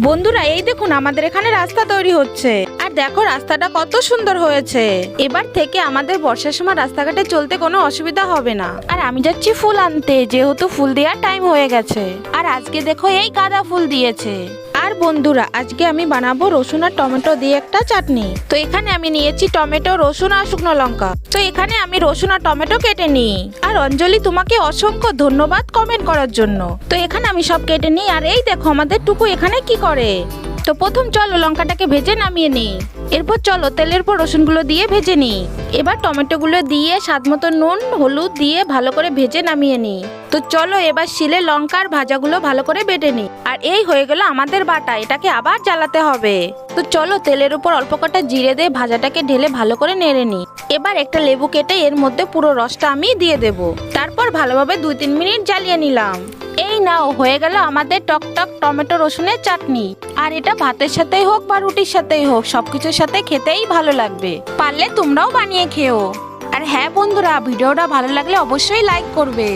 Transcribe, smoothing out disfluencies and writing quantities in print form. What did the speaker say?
বন্ধুরা এই দেখুন আমাদের এখানে রাস্তা তৈরি হচ্ছে, আর দেখো রাস্তাটা কত সুন্দর হয়েছে। এবার থেকে আমাদের বর্ষার সময় রাস্তাঘাটে চলতে কোনো অসুবিধা হবে না। আর আমি যাচ্ছি ফুল আনতে, যেহেতু ফুল দেওয়ার টাইম হয়ে গেছে। আর আজকে দেখো এই গাঁদা ফুল দিয়েছে। আর বন্ধুরা আজকে আমি বানাবো রসুন আর টমেটো দিয়ে একটা চাটনি। তো এখানে আমি নিয়েছি টমেটো, রসুন আর শুকনো লঙ্কা। তো এখানে আমি রসুন আর টমেটো কেটে নিই। আর অঞ্জলি তোমাকে অসংখ্য ধন্যবাদ কমেন্ট করার জন্য। তো এখানে আমি সব কেটে নিই। আর এই দেখো আমাদের টুকু এখানে কি করে। তো প্রথম চলো লঙ্কাটাকে ভেজে নামিয়ে নিই। এরপর চলো তেলের পর রসুনগুলো দিয়ে ভেজে নিই। এবার টমেটোগুলো দিয়ে স্বাদ মতো নুন হলুদ দিয়ে ভালো করে ভেজে নামিয়ে নিই। তো চলো এবার শিলে লঙ্কার ভাজাগুলো ভালো করে বেটে নিই। আর এই হয়ে গেল আমাদের বাটা, এটাকে আবার জ্বালাতে হবে। তো চলো তেলের উপর অল্প কটা জিরে দিয়ে ভাজাটাকে ঢেলে ভালো করে নেড়ে নিই। এবার একটা লেবু কেটে এর মধ্যে পুরো রসটা আমি দিয়ে দেব। তারপর ভালোভাবে 2-3 মিনিট জ্বালিয়ে নিলাম। এই নাও হয়ে গেল আমাদের টকটক টমেটো রসুনের চাটনি। আর এটা ভাতের সাথেই হোক বা রুটির সাথেই হোক, সবকিছুর সাথে খেতেই ভালো লাগবে। পারলে তোমরাও বানিয়ে খেও। আর হ্যাঁ বন্ধুরা, ভিডিওটা ভালো লাগলে অবশ্যই লাইক করবে।